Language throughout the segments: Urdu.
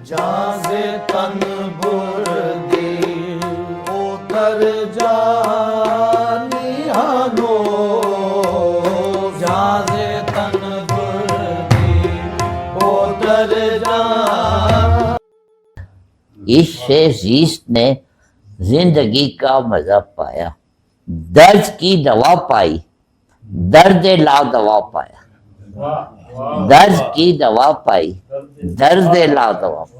جہاں سے تن بردی اتر جانی ہانو جہاں سے تن بردی اتر جان. اس سے زیست نے زندگی کا مزہ پایا، درد کی دوا پائی، درد لا دوا پایا، درد کی دوا پائی، درد لا دوا پایا.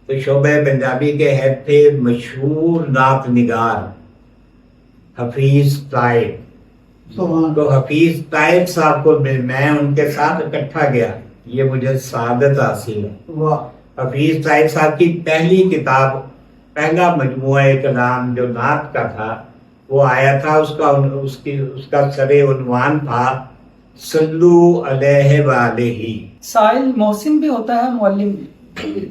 تو شعبہ پنجابی کے ہیڈ تھے مشہور نعت نگار حفیظ طائب. تو حفیظ طائب صاحب کو میں ان کے ساتھ اکٹھا گیا، یہ مجھے سعادت حاصل ہے. حفیظ طائب صاحب کی پہلی کتاب، پہلا مجموعہ کلام جو نعت کا تھا وہ آیا تھا، اس کا سر عنوان تھا صلو علیہ وآلہ. سائل محسن بھی ہوتا ہے، معلم بھی.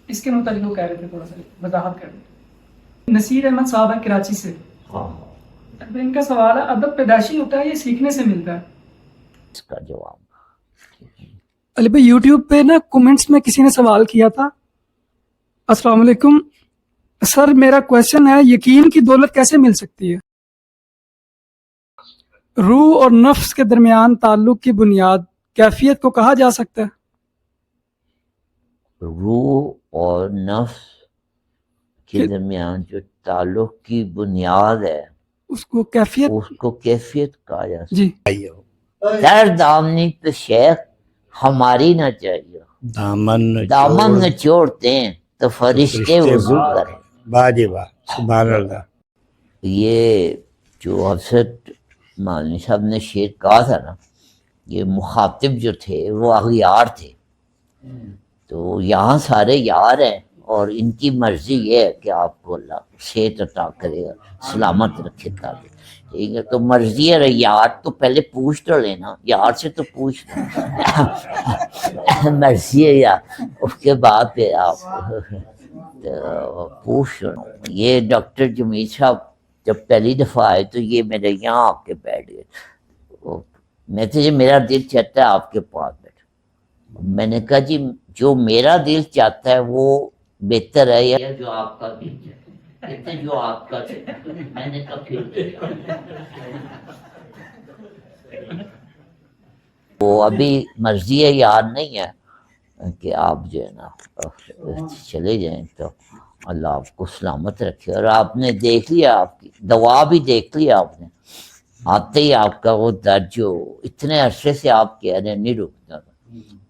اس کے متعلق وہ کہہ رہے تھے، تھوڑا سا وضاحت کر رہے تھے. نصیر احمد صاحب ہیں کراچی سے. ان کا سوال ہے ادب پیدائشی ہوتا ہے یا سیکھنے سے ملتا ہے؟ اس کا جواب علی بھائی یوٹیوب پہ نا کومنٹس میں کسی نے سوال کیا تھا، السلام علیکم سر، میرا کویشچن ہے یقین کی دولت کیسے مل سکتی ہے؟ روح اور نفس کے درمیان تعلق کی بنیاد کیفیت کو کہا جا سکتا ہے؟ روح اور نفس کے درمیان جو تعلق کی بنیاد ہے اس کو کیفیت، اس کو کیفیت کہا جا سکتا جی. ہے. در دامنی تو شیخ ہماری نہ چاہیے، دامن نچوڑتے ہیں تو فرشتے وضو کریں. واہ جی واہ، سبحان اللہ. یہ جو حضرت مولوی صاحب نے شعر کہا تھا نا، یہ مخاطب جو تھے وہ اغیار تھے. تو یہاں سارے یار ہیں اور ان کی مرضی یہ ہے کہ آپ کو اللہ صحت عطا کرے گا، سلامت رکھے گا. ٹھیک ہے، تو مرضی ہے یار تو پہلے پوچھ تو لینا، یار سے تو پوچھ مرضی ہے یار، اس کے بعد پھر آپ پوچھ لو. یہ ڈاکٹر جمیل صاحب جب پہلی دفعہ آئے تو یہ میرے یہاں آ کے بیٹھ گئے. میں تو جی میرا دل چاہتا ہے آپ کے پاس بیٹھ. میں نے کہا جی جو میرا دل چاہتا ہے وہ بہتر ہے یا جو آپ کا دل چاہتا ہے؟ کہتے ہیں جو آپ کا چاہتا ہے. میں نے کہا پھر وہ ابھی مرضی ہے یار نہیں ہے کہ آپ جو ہے نا چلے جائیں. تو اللہ آپ کو سلامت رکھے. اور آپ نے دیکھ لیا، آپ کی دعا بھی دیکھ لیا آپ نے، آتے ہی آپ کا وہ درد جو اتنے عرصے سے آپ کہہ رہے ہیں نہیں رکتا تھا،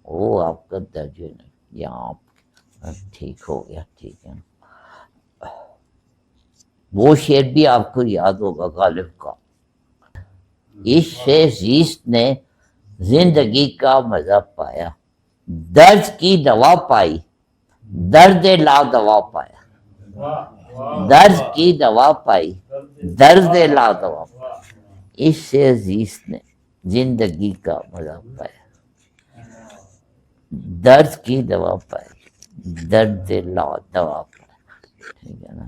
وہ آپ کا درد جو ہے نا یہاں ٹھیک ہو گیا. ٹھیک ہے، وہ شعر بھی آپ کو یاد ہوگا غالب کا، اس سے زیست نے زندگی کا مزہ پایا، درد کی دوا پائی، درد لا دوا پایا، درد کی دوا پائی، درد لا دوا پایا. اس سے زیست نے زندگی کا مزہ پایا، درد کی دوا پائی، درد لا دوا پایا. ٹھیک ہے نا.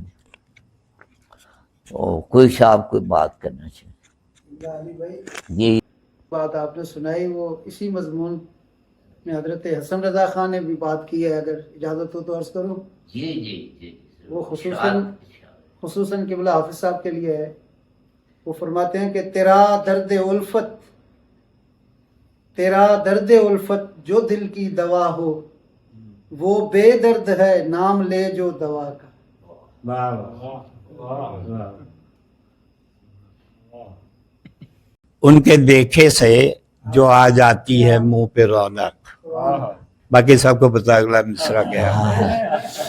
کوئی صاحب کوئی بات کرنا چاہیے؟ علی بھائی یہ بات آپ نے سنائی وہ اسی مضمون میں حضرت حسن رضا خان نے بھی بات کی ہے، اگر اجازت ہو تو عرض کروں. جی جی جی وہ خصوصاً قبلہ حافظ صاحب کے لیے ہے. وہ فرماتے ہیں کہ تیرا درد الفت جو دل کی دوا ہو، وہ بے درد ہے نام لے جو دوا کا. واہ واہ واہ. ان کے دیکھے سے جو آ جاتی ہے منہ پہ رونق. باقی سب کو پتا اگلا مصرع کیا ہے.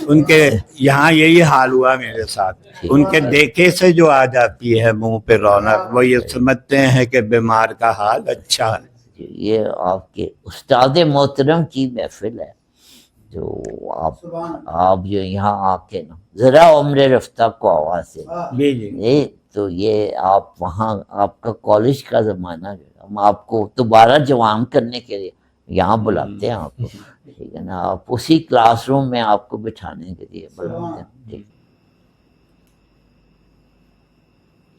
ان کے یہاں یہی حال ہوا میرے ساتھ. ان کے دیکھے سے جو آ جاتی ہے منہ پہ رونق، وہ یہ سمجھتے ہیں کہ بیمار کا حال اچھا ہے. یہ آپ کے استاد محترم کی محفل ہے، جو آپ جو یہاں آ کے نا ذرا عمر رفتہ کو آواز سے جی جی. تو یہ آپ وہاں آپ کا کالج کا زمانہ جو ہے، ہم آپ کو دوبارہ جوان کرنے کے لیے یہاں بلاتے ہیں آپ کو. ٹھیک ہے نا، آپ اسی کلاس روم میں آپ کو بٹھانے کے لیے بلاتے ہیں. ٹھیک.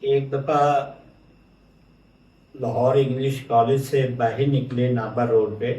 ایک دفعہ لاہور انگلش کالج سے باہر نکلے نابا روڈ پہ،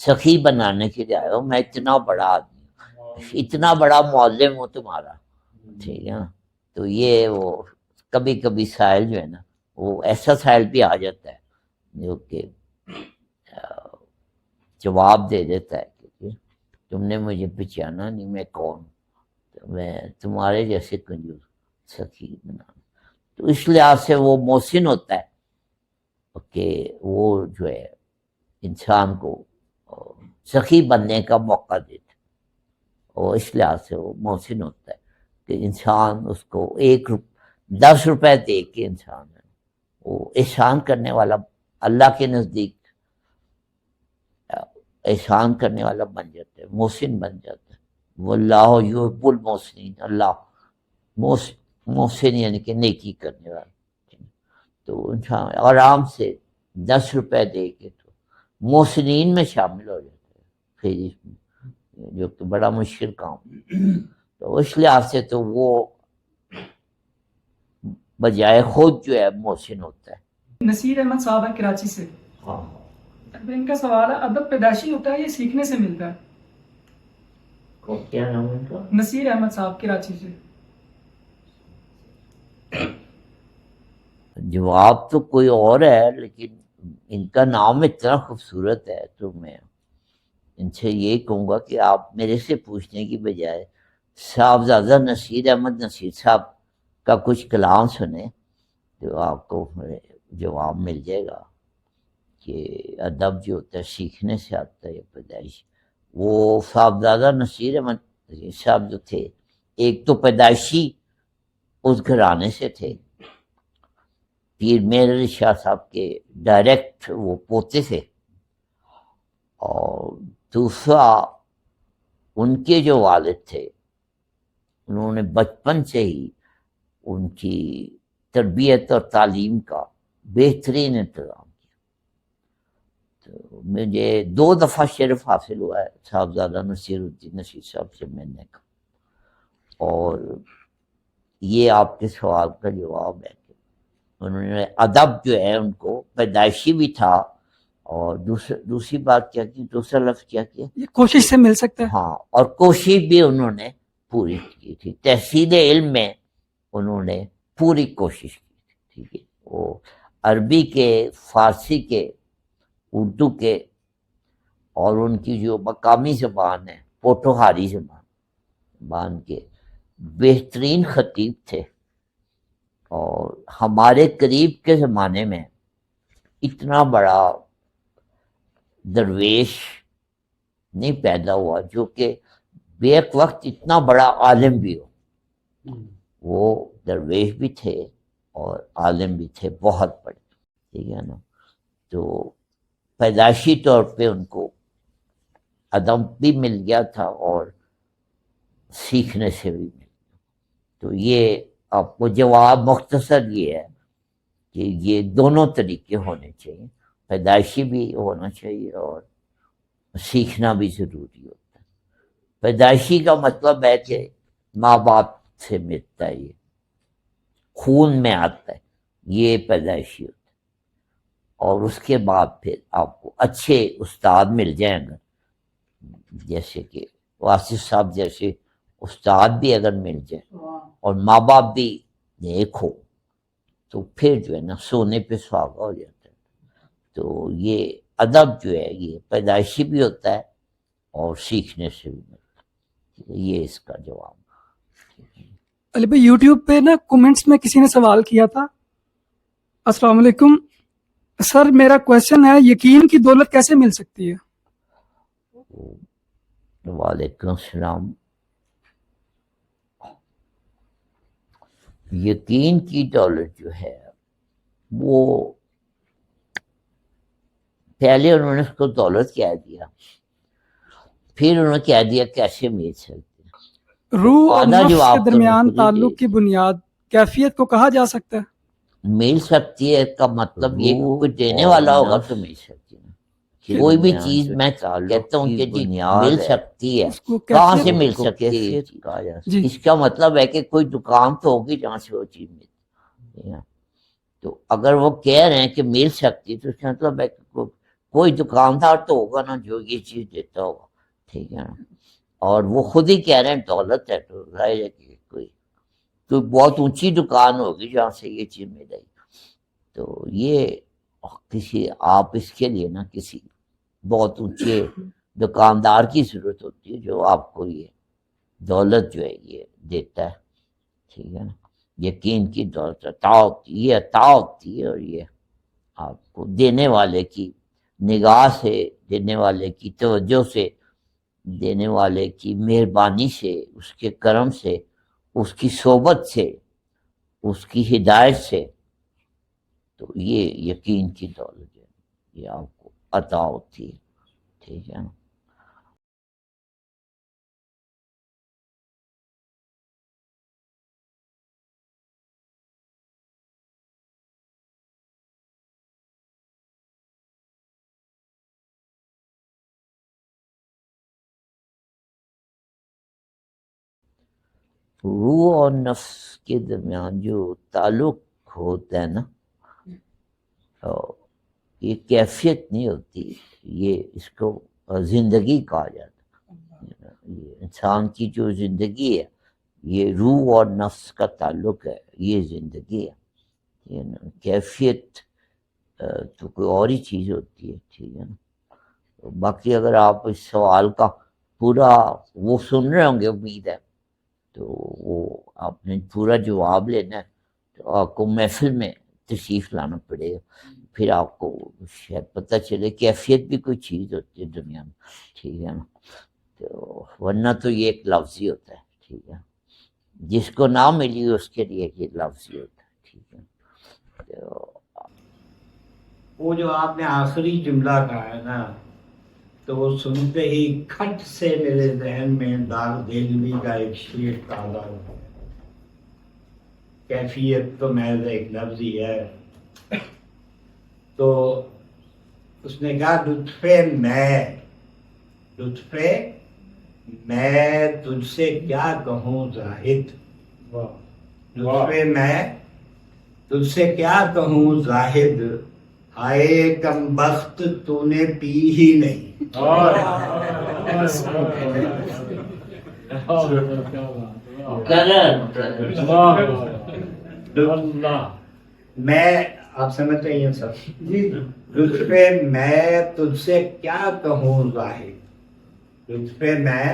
سخی بنانے کے لیے آئے ہو، میں اتنا بڑا آدمی ہوں، اتنا بڑا معلم ہوں تمہارا، ٹھیک ہے نا. تو یہ وہ کبھی کبھی سائل جو ہے نا، وہ ایسا سائل بھی آ جاتا ہے جو کہ جواب دے دیتا ہے کہ تم نے مجھے پہچانا نہیں، میں کون، تو میں تمہارے جیسے کنجوس سخی بنانا. تو اس لحاظ سے وہ محسن ہوتا ہے کہ وہ جو ہے انسان کو سخی بننے کا موقع دیتا ہے، اور اس لحاظ سے وہ محسن ہوتا ہے کہ انسان اس کو 10 روپے دے کے انسان ہے وہ احسان کرنے والا، اللہ کے نزدیک احسان کرنے والا بن جاتا ہے، محسن بن جاتا ہے. واللہ یحب المحسنین، اللہ محسن یعنی کہ نیکی کرنے والا. تو انسان آرام سے 10 روپے دے کے تو محسنین میں شامل ہو جاتا ہے پھر اس میں، جو کہ بڑا مشکل کام ہے. تو اس لحاظ سے تو وہ بجائے خود جو ہے محسن ہوتا ہے. نصیر احمد صاحب ہیں کراچی سے. ہاں، ان کا سوال ہے ادب پیدائشی ہوتا ہے یا سیکھنے سے ملتا ہے؟ کیا نام ہے ان کا؟ نصیر احمد صاحب کراچی سے. جواب تو کوئی اور ہے، لیکن ان کا نام اتنا خوبصورت ہے تو میں ان سے یہی کہوں گا کہ آپ میرے سے پوچھنے کی بجائے صاحبزادہ نصیر احمد نصیر صاحب کا کچھ کلام سنیں تو آپ کو جواب مل جائے گا کہ ادب جو ہوتا ہے سیکھنے سے آتا ہے یا پیدائش. وہ صاحبزادہ نصیر احمد نصیر صاحب جو تھے، ایک تو پیدائشی اس گھرانے سے تھے، پیر میر علی شاہ صاحب کے ڈائریکٹ وہ پوتے تھے، اور دوسرا ان کے جو والد تھے انہوں نے بچپن سے ہی ان کی تربیت اور تعلیم کا بہترین انتظام کیا. تو مجھے 2 دفعہ شرف حاصل ہوا ہے صاحبزادہ نصیر الدین نصیر صاحب سے ملنے کا، اور یہ آپ کے سوال کا جواب ہے کہ انہوں نے ادب جو ہے ان کو پیدائشی بھی تھا، اور دوسری بات کیا کی، دوسرا لفظ کیا کیا، یہ کوشش سے مل سکتا ہے. ہاں، اور کوشش بھی انہوں نے پوری کی تھی، تحصیل علم میں انہوں نے پوری کوشش کی تھی. ٹھیک ہے، وہ عربی کے، فارسی کے، اردو کے، اور ان کی جو مقامی زبان ہے پوٹوہاری زبان کے بہترین خطیب تھے. اور ہمارے قریب کے زمانے میں اتنا بڑا درویش نہیں پیدا ہوا جو کہ بیک وقت اتنا بڑا عالم بھی ہو. وہ درویش بھی تھے اور عالم بھی تھے بہت بڑے، ٹھیک ہے نا. تو پیدائشی طور پہ ان کو ادب بھی مل گیا تھا اور سیکھنے سے بھی مل گیا. تو یہ آپ کو جواب مختصر یہ ہے کہ یہ دونوں طریقے ہونے چاہیے، پیدائشی بھی ہونا چاہیے اور سیکھنا بھی ضروری ہوتا ہے. پیدائشی کا مطلب ہے کہ ماں باپ سے ملتا ہے، یہ خون میں آتا ہے، یہ پیدائشی ہوتا ہے. اور اس کے بعد پھر آپ کو اچھے استاد مل جائیں گے، جیسے کہ واصف صاحب جیسے استاد بھی اگر مل جائے اور ماں باپ بھی نیک ہو تو پھر جو ہے نا سونے پہ سہاگا ہو جاتا ہے. تو یہ ادب جو ہے یہ پیدائشی بھی ہوتا ہے اور سیکھنے سے بھی ملتا ہے. یہ اس کا جواب. علی بھائی یوٹیوب پہ نا کومنٹس میں کسی نے سوال کیا تھا، السلام علیکم سر، میرا کویشچن ہے یقین کی دولت کیسے مل سکتی ہے؟ وعلیکم السلام. یقین کی دولت جو ہے وہ پہلے انہوں نے اس کو دولت کہہ دیا، پھر انہوں نے کہہ دیا کیسے مل سکتے ہیں. روح اور آدھا نفس جواب کے تو درمیان میں خود ہی تعلق کی بنیاد کیفیت کو کہا جا سکتا ہے؟ مل سکتی ہے کا مطلب یہ کہ کوئی دینے والا ہوگا تو مل سکتی ہے. کوئی بھی چیز میں کہتا ہوں کہ جی مل سکتی ہے، اس کو کہاں سے کیفیت مل سکتی ہے؟ جی اس کا مطلب ہے کہ کوئی دکان تو ہوگی جہاں سے وہ چیز ملتی ہے. تو اگر وہ کہہ رہے ہیں کہ مل سکتی تو اس کا مطلب ہے کہ کوئی دکاندار تو ہوگا نا جو یہ چیز دیتا ہوگا، ٹھیک ہے نا، اور وہ خود ہی کہہ رہے ہیں دولت ہے، تو ظاہر ہے کہ کوئی بہت اونچی دکان ہوگی جہاں سے یہ چیز ملے گی. تو یہ کسی آپ اس کے لیے نا کسی بہت اونچے دکاندار کی ضرورت ہوتی ہے جو آپ کو یہ دولت جو ہے یہ دیتا ہے، ٹھیک ہے نا. یقین کی دولت عطا ہوتی ہے، یہ عطا ہوتی ہے، اور یہ آپ کو دینے والے کی نگاہ سے، دینے والے کی توجہ سے، دینے والے کی مہربانی سے، اس کے کرم سے، اس کی صحبت سے، اس کی ہدایت سے. تو یہ یقین کی دولت ہے، یہ آپ کو عطا ہوتی ہے، ٹھیک ہے نا. روح اور نفس کے درمیان جو تعلق ہوتا ہے نا، یہ کیفیت نہیں ہوتی، یہ اس کو زندگی کہا جاتا ہے. یہ انسان کی جو زندگی ہے یہ روح اور نفس کا تعلق ہے، یہ زندگی ہے. یہ نا کیفیت تو کوئی اور ہی چیز ہوتی ہے، ٹھیک ہے نا. باقی اگر آپ اس سوال کا پورا وہ سن رہے ہوں گے امید ہے، تو وہ آپ نے پورا جواب لینا ہے تو آپ کو محفل میں تشریف لانا پڑے گا، پھر آپ کو شاید پتہ چلے کیفیت بھی کوئی چیز ہوتی ہے دنیا میں، ٹھیک ہے نا. تو ورنہ تو یہ ایک لفظ ہی ہوتا ہے، ٹھیک ہے. جس کو نہ ملی اس کے لیے یہ لفظ ہی ہوتا ہے، ٹھیک ہے. تو وہ جو آپ نے آخری جملہ کہا ہے نا، تو وہ سنتے ہی کھٹ سے میرے ذہن میں دار دلوی کا ایک شعر تازہ ہوا. کیفیت تو محض ایک لفظ ہی ہے. تو اس نے کہا لطفے میں تجھ سے کیا کہوں زاہد، لطفے میں تجھ سے کیا کہوں زاہد، ہائے کم بخت تو نے پی ہی نہیں. میں آپ سمجھتے ہیں سب جی. لطفے میں تجھ سے کیا کہوں زاہد، لطفے میں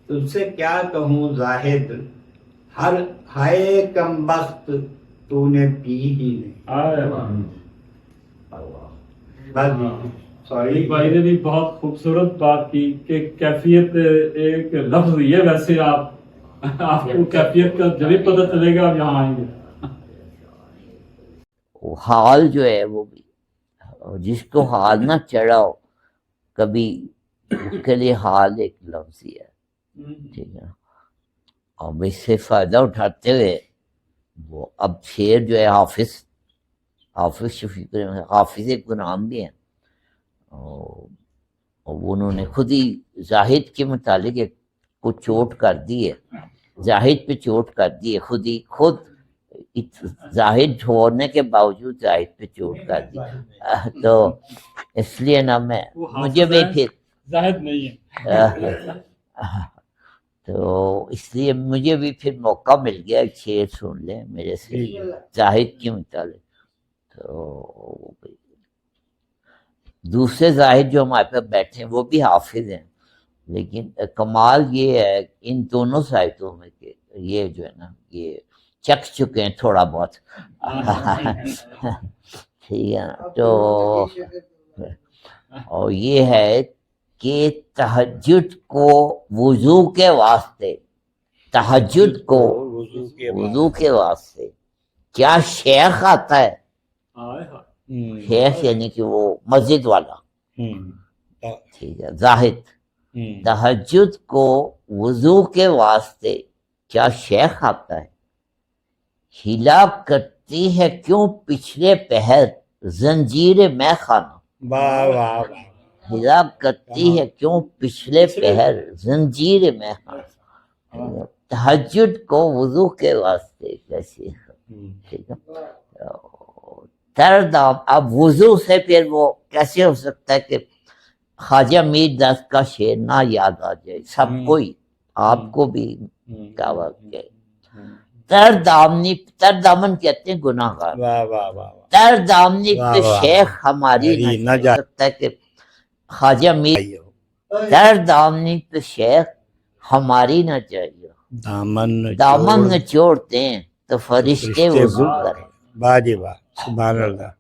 تجھ سے کیا کہوں زاہد، ہر ہائے کم بخت تو نے پی ہی نہیں. سوری بھائی نے بھی بہت خوبصورت بات کی کہ کیفیت ایک لفظ یہ، ویسے آپ کو کیفیت کا جب ہی پتہ چلے گا آپ یہاں آئیں گے. حال جو ہے وہ بھی، جس کو حال نہ چڑھا ہو کبھی، اس کے لیے حال ایک لفظ ہی ہے، ٹھیک ہے. اور اس سے فائدہ اٹھاتے ہوئے وہ اب شعر جو ہے حافظ شفیق حافظ ایک نام بھی ہیں، اور انہوں نے خود ہی زاہد کے متعلق کو چوٹ کر دی ہے، زاہد پہ چوٹ کر دی ہے، خود زاہد ہونے کے باوجود زاہد پہ چوٹ کر دی. تو اس لیے نا مجھے بھی پھر زاہد نہیں ہے. تو اس لیے مجھے بھی پھر موقع مل گیا ایک شعر سن لیں میرے سے زاہد کے متعلق. تو دوسرے زاہد جو ہمارے پاس بیٹھے ہیں وہ بھی حافظ ہیں، لیکن کمال یہ ہے ان دونوں زاہدوں میں کہ یہ جو ہے نا یہ چکھ چکے ہیں تھوڑا بہت، ٹھیک ہے نا. تو اور یہ ہے کہ تہجد کو وضو کے واسطے، تہجد کو وضو کے واسطے کیا شیخ آتا ہے، شیخ یعنی کہ وہ مسجد والا، ٹھیک ہے، زاہد. تہجد کو وضو کے واسطے کیا شیخ آتا ہے، ہلا کرتی ہے کیوں پچھلے پہر زنجیر میں خانہ. ہلا کرتی ہے کیوں پچھلے پہر زنجیر میں خانہ. تہجد کو وضو کے واسطے کیا شیخ، ٹھیک ہے. تر دام. اب وضو سے پھر وہ کیسے ہو سکتا ہے کہ خواجہ میر دست کا شعر نہ یاد آ جائے سب کو ہی, آپ کو بھی کیا واقع. تر دامنی, تر دامن کہتے ہیں گناہ گار. واہ واہ واہ تر دامنی واہ پہ واہ. شیخ ہماری میری نہ نہ جا سکتا ہے کہ خواجہ میر. تر دامنی پہ شیخ ہماری نہ چاہیے, دامن نچوڑتے ہیں تو فرشتے وضو کریں. واہ جی واہ, سبحان اللہ.